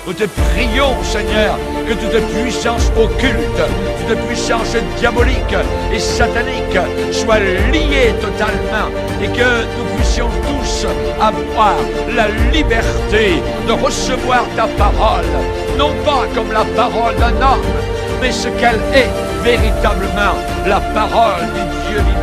Nous te prions, Seigneur, que toute puissance occulte, toute puissance diabolique et satanique soit liée totalement et que nous puissions tous avoir la liberté de recevoir ta parole, non pas comme la parole d'un homme, mais ce qu'elle est véritablement, la parole du Dieu vivant.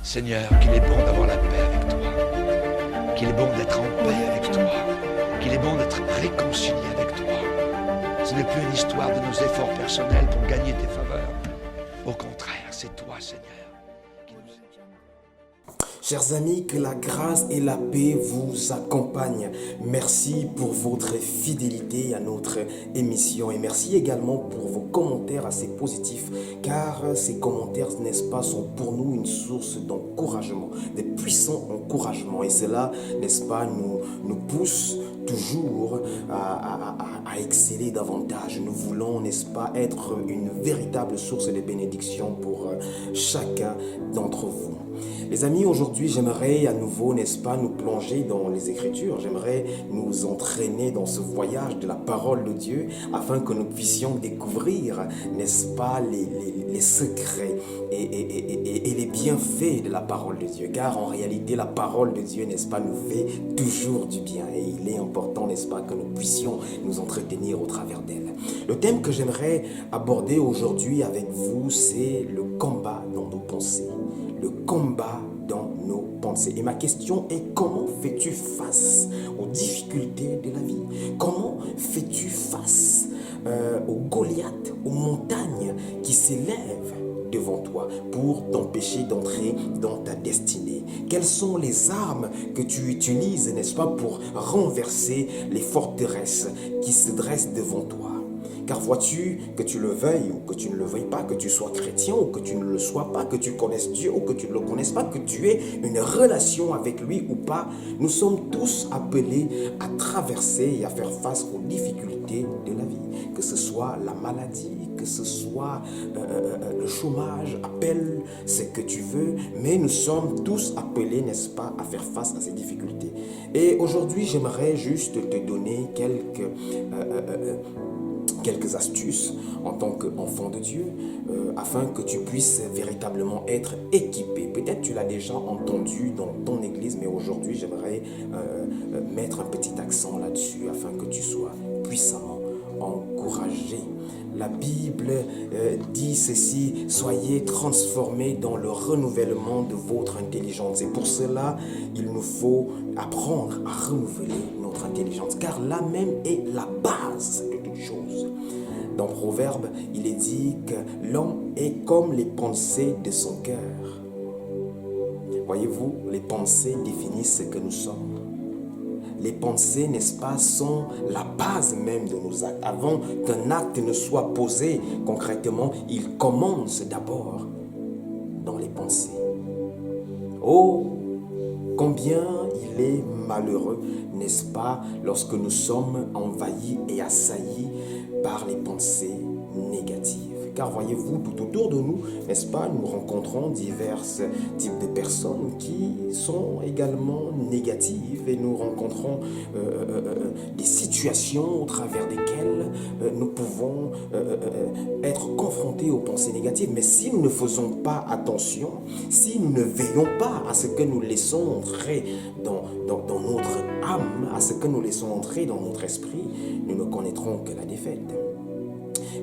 Seigneur, qu'il est bon d'avoir la paix avec toi, qu'il est bon d'être en paix avec toi, qu'il est bon d'être réconcilié avec toi. Ce n'est plus une histoire de nos efforts personnels pour gagner tes faveurs. Au contraire, c'est toi, Seigneur, qui nous aide. Chers amis, que la grâce et la paix vous accompagnent. Merci pour votre fidélité à notre émission et merci également pour vos commentaires assez positifs car ces commentaires, n'est-ce pas, sont pour nous une source d'encouragement, de puissant encouragement et cela, n'est-ce pas, nous pousse toujours à exceller davantage. Nous voulons, n'est-ce pas, être une véritable source de bénédiction pour chacun d'entre vous. Les amis, aujourd'hui, j'aimerais à nouveau, n'est-ce pas, nous plonger dans les Écritures. J'aimerais nous entraîner dans ce voyage de la parole de Dieu afin que nous puissions découvrir, n'est-ce pas, les secrets et les bienfaits de la parole de Dieu. Car en réalité, la parole de Dieu, n'est-ce pas, nous fait toujours du bien. Et il est important, n'est-ce pas, que nous puissions nous entretenir au travers d'elle. Le thème que j'aimerais aborder aujourd'hui avec vous, c'est le combat dans nos pensées. Le combat dans nos pensées. Et ma question est, comment fais-tu face aux difficultés de la vie? Comment fais-tu face aux Goliaths, aux montagnes qui s'élèvent devant toi pour t'empêcher d'entrer dans ta destinée? Quelles sont les armes que tu utilises, n'est-ce pas, pour renverser les forteresses qui se dressent devant toi? Car vois-tu, que tu le veuilles ou que tu ne le veuilles pas, que tu sois chrétien ou que tu ne le sois pas, que tu connaisses Dieu ou que tu ne le connaisses pas, que tu aies une relation avec lui ou pas, nous sommes tous appelés à traverser et à faire face aux difficultés de la vie. Que ce soit la maladie, que ce soit le chômage, appelle ce que tu veux, mais nous sommes tous appelés, n'est-ce pas, à faire face à ces difficultés. Et aujourd'hui, j'aimerais juste te donner quelques astuces en tant qu'enfant de Dieu afin que tu puisses véritablement être équipé. Peut-être tu l'as déjà entendu dans ton église, mais aujourd'hui j'aimerais mettre un petit accent là-dessus afin que tu sois puissamment encouragé. La Bible dit ceci: soyez transformés dans le renouvellement de votre intelligence. Et pour cela, il nous faut apprendre à renouveler notre intelligence, car là même est la base de toute chose. Dans Proverbe, il est dit que l'homme est comme les pensées de son cœur. Voyez-vous, les pensées définissent ce que nous sommes. Les pensées, n'est-ce pas, sont la base même de nos actes. Avant qu'un acte ne soit posé concrètement, il commence d'abord dans les pensées. Oh, combien il est malheureux, n'est-ce pas, lorsque nous sommes envahis et assaillis par les pensées négatives. Car voyez-vous, tout autour de nous, n'est-ce pas, nous rencontrons divers types de personnes qui sont également négatives et nous rencontrons des situations au travers desquelles nous pouvons être confrontés aux pensées négatives. Mais si nous ne faisons pas attention, si nous ne veillons pas à ce que nous laissons entrer dans notre âme, à ce que nous laissons entrer dans notre esprit, nous ne connaîtrons que la défaite.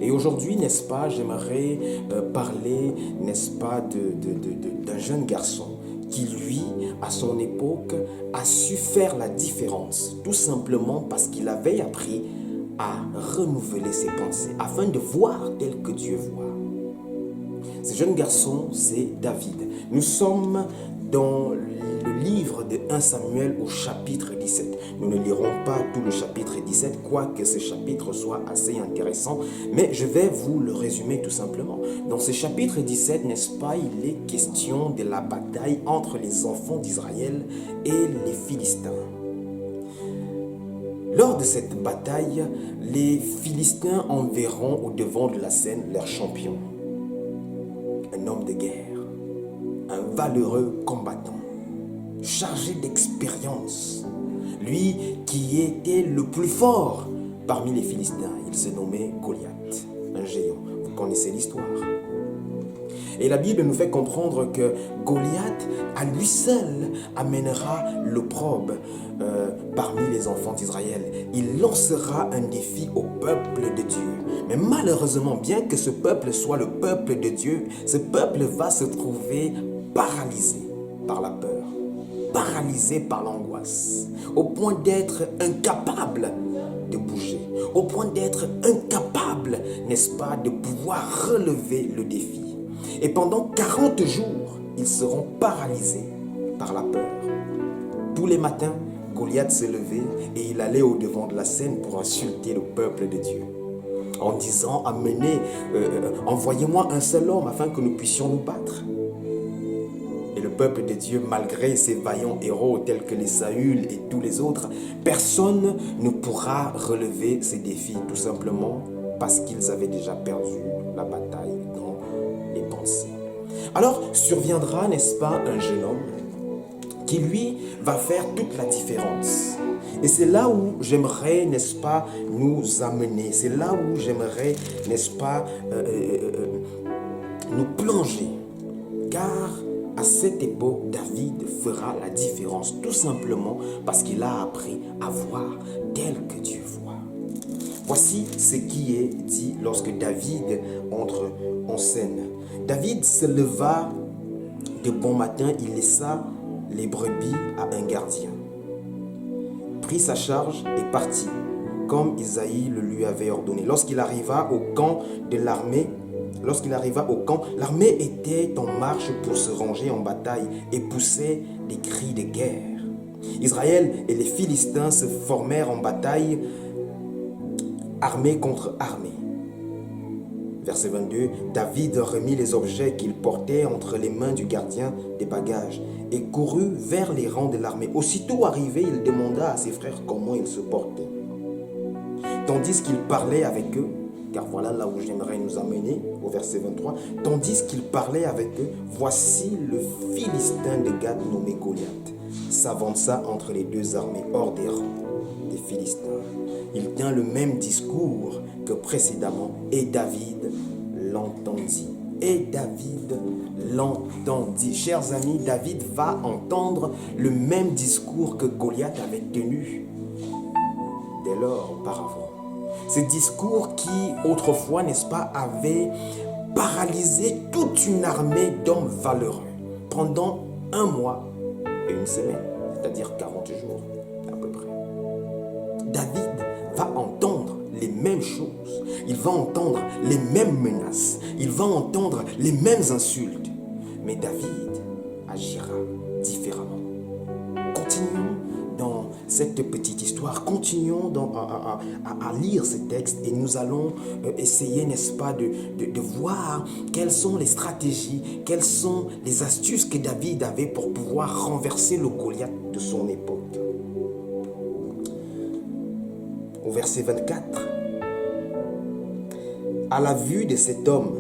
Et aujourd'hui, n'est-ce pas, j'aimerais parler, n'est-ce pas, d'un jeune garçon qui, lui, à son époque, a su faire la différence, tout simplement parce qu'il avait appris à renouveler ses pensées, afin de voir tel que Dieu voit. Ce jeune garçon, c'est David. Nous sommes dans le livre de 1 Samuel au chapitre 17. Nous ne lirons pas tout le chapitre 17, quoique ce chapitre soit assez intéressant, mais je vais vous le résumer tout simplement. Dans ce chapitre 17, n'est-ce pas, il est question de la bataille entre les enfants d'Israël et les Philistins. Lors de cette bataille, les Philistins enverront au devant de la scène leur champion, un homme de guerre, un valeureux combattant, chargé d'expérience, lui qui était le plus fort parmi les Philistins. Il se nommait Goliath, un géant. Vous connaissez l'histoire. Et la Bible nous fait comprendre que Goliath, à lui seul, amènera l'opprobre parmi les enfants d'Israël. Il lancera un défi au peuple de Dieu. Mais malheureusement, bien que ce peuple soit le peuple de Dieu, ce peuple va se trouver paralysé par la peur, paralysé par l'angoisse, au point d'être incapable de bouger, au point d'être incapable, n'est-ce pas, de pouvoir relever le défi. Et pendant 40 jours, ils seront paralysés par la peur. Tous les matins, Goliath se levait et il allait au devant de la scène pour insulter le peuple de Dieu, en disant, envoyez-moi un seul homme afin que nous puissions nous battre. Et le peuple de Dieu, malgré ses vaillants héros tels que les Saül et tous les autres, personne ne pourra relever ces défis, tout simplement parce qu'ils avaient déjà perdu la bataille dans les pensées. Alors surviendra, n'est-ce pas, un jeune homme qui, lui, va faire toute la différence. Et c'est là où j'aimerais, n'est-ce pas, nous amener. C'est là où j'aimerais, n'est-ce pas, nous plonger. Car à cette époque, David fera la différence, tout simplement parce qu'il a appris à voir tel que Dieu voit. Voici ce qui est dit lorsque David entre en scène. David se leva de bon matin, il laissa les brebis à un gardien, prit sa charge et partit, comme Isaïe le lui avait ordonné. Lorsqu'il arriva au camp, l'armée était en marche pour se ranger en bataille et poussait des cris de guerre. Israël et les Philistins se formèrent en bataille, armée contre armée. Verset 22, David remit les objets qu'il portait entre les mains du gardien des bagages et courut vers les rangs de l'armée. Aussitôt arrivé, il demanda à ses frères comment ils se portaient. Tandis qu'il parlait avec eux, car voilà là où j'aimerais nous amener, au verset 23, tandis qu'il parlait avec eux, voici le Philistin de Gath nommé Goliath s'avança entre les deux armées hors des rangs des Philistins. Il tint le même discours que précédemment et David l'entendit. Et David l'entendit. Chers amis, David va entendre le même discours que Goliath avait tenu dès lors auparavant. Ce discours qui, autrefois, n'est-ce pas, avait paralysé toute une armée d'hommes valeureux pendant 1 mois et 1 semaine, c'est-à-dire 40 jours à peu près. David va entendre les mêmes choses, il va entendre les mêmes menaces, il va entendre les mêmes insultes, mais David agira différemment. Continuons dans cette petite histoire, continuons à lire ce texte et nous allons essayer, n'est-ce pas, de voir quelles sont les stratégies, quelles sont les astuces que David avait pour pouvoir renverser le Goliath de son époque. Au verset 24, à la vue de cet homme,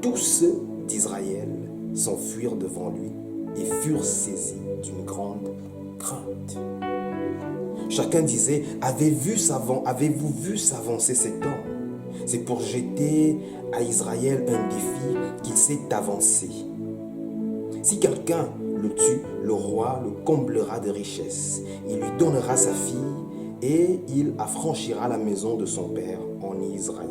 tous ceux d'Israël s'enfuirent devant lui et furent saisis d'une grande crainte. Chacun disait, avez-vous vu s'avancer cet homme? C'est pour jeter à Israël un défi qu'il s'est avancé. Si quelqu'un le tue, le roi le comblera de richesses. Il lui donnera sa fille et il affranchira la maison de son père en Israël.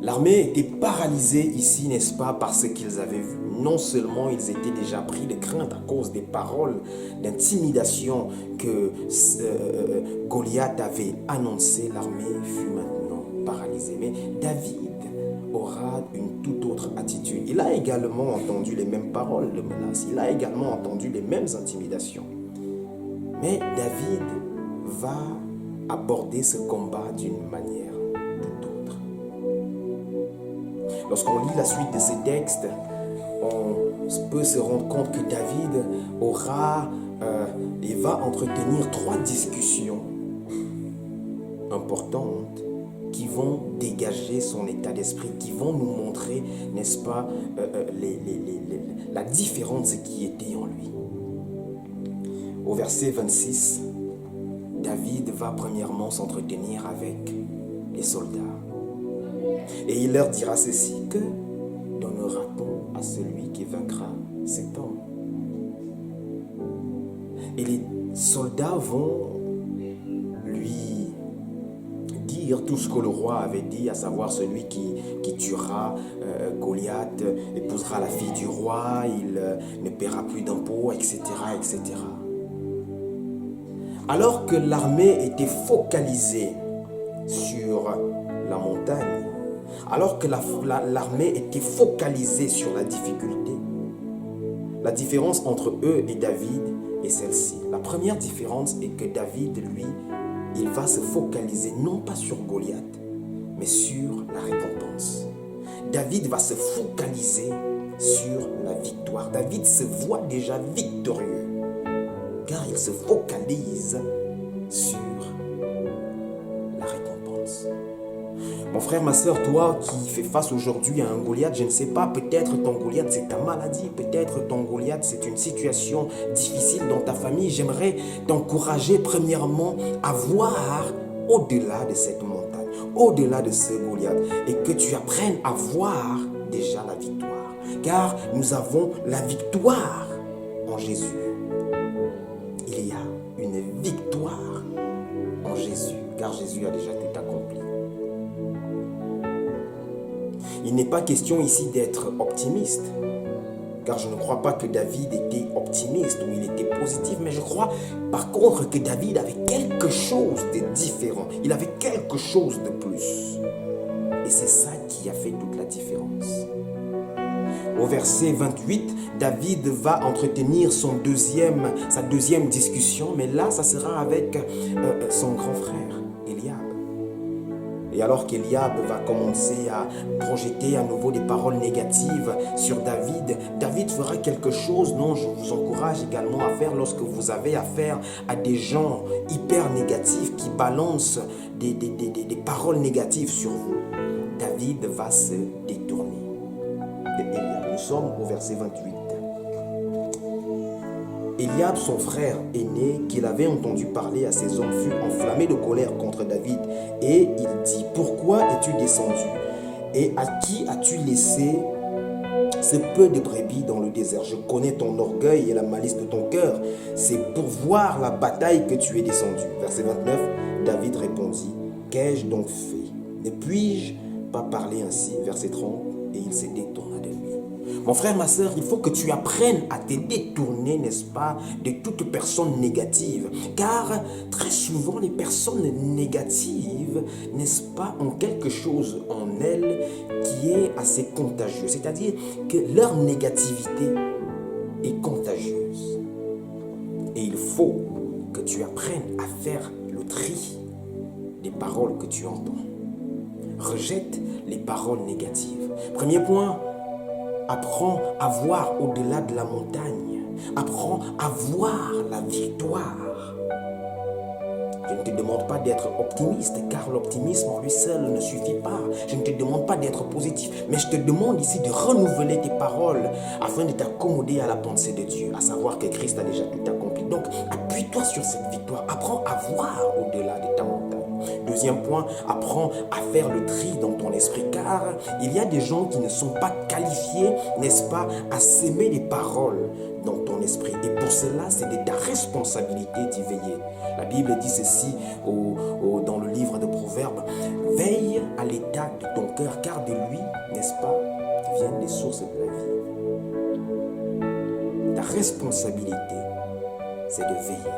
L'armée était paralysée ici, n'est-ce pas, par ce qu'ils avaient vu. Non seulement ils étaient déjà pris de crainte à cause des paroles d'intimidation que Goliath avait annoncées, l'armée fut maintenant paralysée. Mais David aura une toute autre attitude. Il a également entendu les mêmes paroles de menace. Il a également entendu les mêmes intimidations. Mais David va aborder ce combat d'une manière tout autre. Lorsqu'on lit la suite de ces textes, on peut se rendre compte que David il va entretenir 3 discussions importantes qui vont dégager son état d'esprit, qui vont nous montrer, n'est-ce pas, la différence qui était en lui. Au verset 26, David va premièrement s'entretenir avec les soldats. Et il leur dira ceci: que donnera-t-on à celui qui vaincra cet homme? Et les soldats vont lui dire tout ce que le roi avait dit, à savoir celui qui tuera Goliath épousera la fille du roi, il ne paiera plus d'impôts, etc., etc. Alors que l'armée était focalisée sur la montagne, alors que l'armée était focalisée sur la difficulté, la différence entre eux et David est celle-ci. La première différence est que David, lui, il va se focaliser non pas sur Goliath, mais sur la récompense. David va se focaliser sur la victoire. David se voit déjà victorieux, car il se focalise sur la récompense. Mon frère, ma soeur, toi qui fais face aujourd'hui à un Goliath, je ne sais pas, peut-être ton Goliath c'est ta maladie, peut-être ton Goliath c'est une situation difficile dans ta famille. J'aimerais t'encourager premièrement à voir au-delà de cette montagne, au-delà de ce Goliath, et que tu apprennes à voir déjà la victoire. Car nous avons la victoire en Jésus. Il y a une victoire en Jésus, car Jésus a déjà tout accompli. Il n'est pas question ici d'être optimiste, car je ne crois pas que David était optimiste ou il était positif, mais je crois par contre que David avait quelque chose de différent, il avait quelque chose de plus. Et c'est ça qui a fait toute la différence. Au verset 28, David va entretenir sa deuxième discussion, mais là, ça sera avec son grand frère, Eliab. Et alors qu'Eliab va commencer à projeter à nouveau des paroles négatives sur David, David fera quelque chose dont je vous encourage également à faire lorsque vous avez affaire à des gens hyper négatifs qui balancent des paroles négatives sur vous. David va se détourner de Eliab. Nous sommes au verset 28. Eliab, son frère aîné, qu'il avait entendu parler à ses hommes, fut enflammé de colère contre David. Et il dit: pourquoi es-tu descendu? Et à qui as-tu laissé ce peu de brebis dans le désert? Je connais ton orgueil et la malice de ton cœur. C'est pour voir la bataille que tu es descendu. Verset 29, David répondit: qu'ai-je donc fait? Ne puis-je pas parler ainsi? Verset 30, et il se détourna de lui. Mon frère, ma soeur, il faut que tu apprennes à te détourner, n'est-ce pas, de toute personne négative. Car très souvent, les personnes négatives, n'est-ce pas, ont quelque chose en elles qui est assez contagieux. C'est-à-dire que leur négativité est contagieuse. Et il faut que tu apprennes à faire le tri des paroles que tu entends. Rejette les paroles négatives. Premier point, apprends à voir au-delà de la montagne. Apprends à voir la victoire. Je ne te demande pas d'être optimiste, car l'optimisme en lui seul ne suffit pas. Je ne te demande pas d'être positif, mais je te demande ici de renouveler tes paroles afin de t'accommoder à la pensée de Dieu, à savoir que Christ a déjà tout accompli. Donc, appuie-toi sur cette victoire. Apprends à voir au-delà de ta montagne. Deuxième point, apprends à faire le tri dans ton esprit, car il y a des gens qui ne sont pas qualifiés, n'est-ce pas, à s'aimer les paroles dans ton esprit. Et pour cela, c'est de ta responsabilité d'y veiller. La Bible dit ceci dans le livre de Proverbes: veille à l'état de ton cœur, car de lui, n'est-ce pas, viennent les sources de la vie. Ta responsabilité, c'est de veiller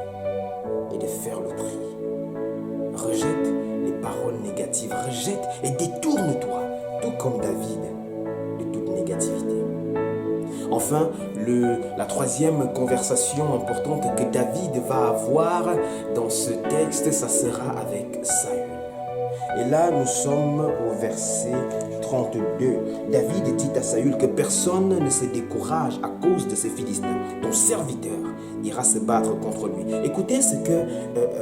et de faire le tri. Rejette les paroles négatives, rejette et détourne-toi, tout comme David, de toute négativité. Enfin, la troisième conversation importante que David va avoir dans ce texte, ça sera avec Saül. Et là, nous sommes au verset 30. 32, David dit à Saül que personne ne se décourage à cause de ces Philistins. Ton serviteur ira se battre contre lui. Écoutez ce que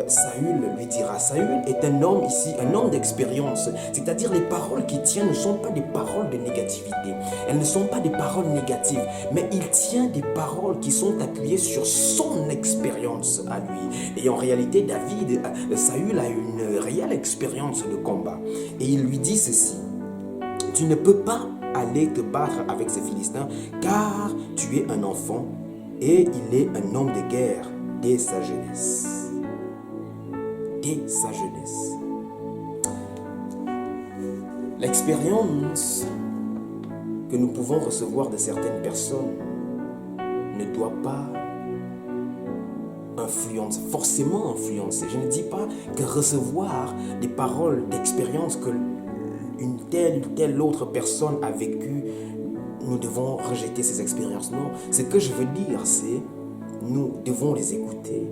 Saül lui dira. Saül est un homme ici, un homme d'expérience. C'est-à-dire les paroles qu'il tient ne sont pas des paroles de négativité. Elles ne sont pas des paroles négatives, mais il tient des paroles qui sont appuyées sur son expérience à lui. Et en réalité, Saül a une réelle expérience de combat. Et il lui dit ceci. Tu ne peux pas aller te battre avec ces Philistins car tu es un enfant et il est un homme de guerre dès sa jeunesse. Dès sa jeunesse. L'expérience que nous pouvons recevoir de certaines personnes ne doit pas forcément influencer. Je ne dis pas que recevoir des paroles d'expérience que une telle autre personne a vécu, nous devons rejeter ces expériences. Non, ce que je veux dire, c'est nous devons les écouter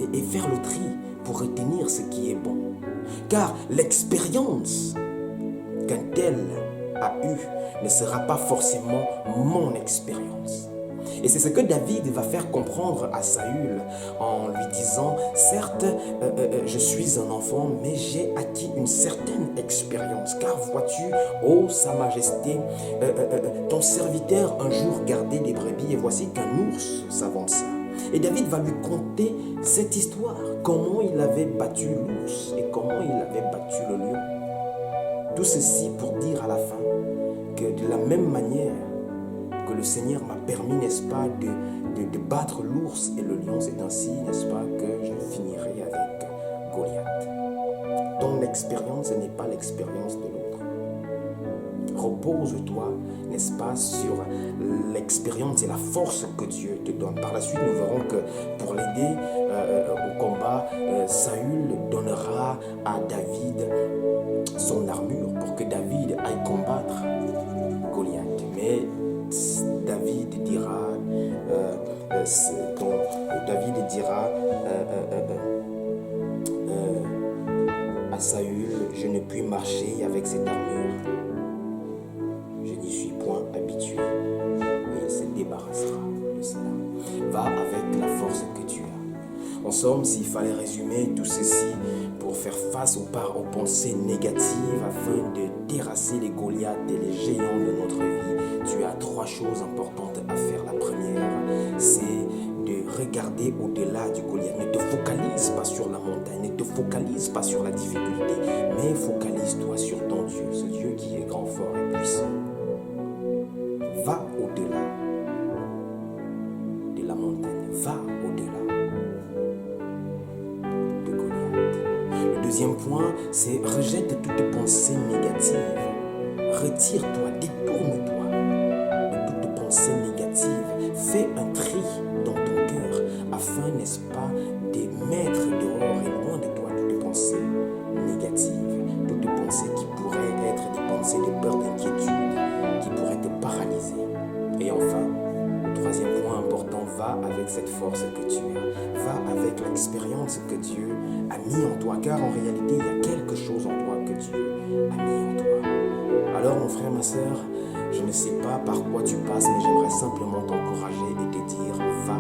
et faire le tri pour retenir ce qui est bon. Car l'expérience qu'un tel a eue ne sera pas forcément mon expérience. Et c'est ce que David va faire comprendre à Saül en lui disant, certes, je suis un enfant, mais j'ai acquis une certaine expérience. Car vois-tu, ô sa majesté, ton serviteur un jour gardait des brebis et voici qu'un ours s'avança. Et David va lui conter cette histoire, comment il avait battu l'ours et comment il avait battu le lion. Tout ceci pour dire à la fin que de la même manière que le Seigneur m'a permis, n'est-ce pas, de battre l'ours et le lion, c'est ainsi, n'est-ce pas, que je finirai avec Goliath. Ton expérience n'est pas l'expérience de l'autre. Repose-toi, n'est-ce pas, sur l'expérience et la force que Dieu te donne. Par la suite, nous verrons que pour l'aider au combat, Saül donnera à David son armure pour que David aille combattre Goliath. Mais David dira à Saül, je ne puis marcher avec cette armure. Je n'y suis point habitué. Et il se débarrassera de cela. Va avec la force que tu as. En somme, s'il fallait résumer tout ceci pour faire face aux pensées négatives afin de terrasser les Goliaths et les géants de notre vie, tu as 3 choses importantes à faire. La première, c'est de regarder au-delà du Goliath. Ne te focalise pas sur la montagne, ne te focalise pas sur la difficulté, mais focalise-toi sur ton Dieu, ce Dieu qui est grand, fort et puissant. Va au-delà de la montagne, va au-delà de Goliath. Le deuxième point, c'est rejette toutes tes pensées négatives. Retire-toi, détourne-toi de toutes tes pensées négatives. Fais un tri dans ton cœur afin, n'est-ce pas, de mettre dehors et loin de toi toutes tes pensées négatives, toutes tes pensées qui pourraient être des pensées de peur, d'inquiétude, qui pourraient te paralyser. Et enfin, le troisième point important, va avec cette force que tu as, va avec l'expérience que Dieu a mis en toi, car en réalité, il y a quelque chose en toi que Dieu a mis en toi. Alors mon frère, ma soeur, je ne sais pas par quoi tu passes, mais j'aimerais simplement t'encourager et te dire, va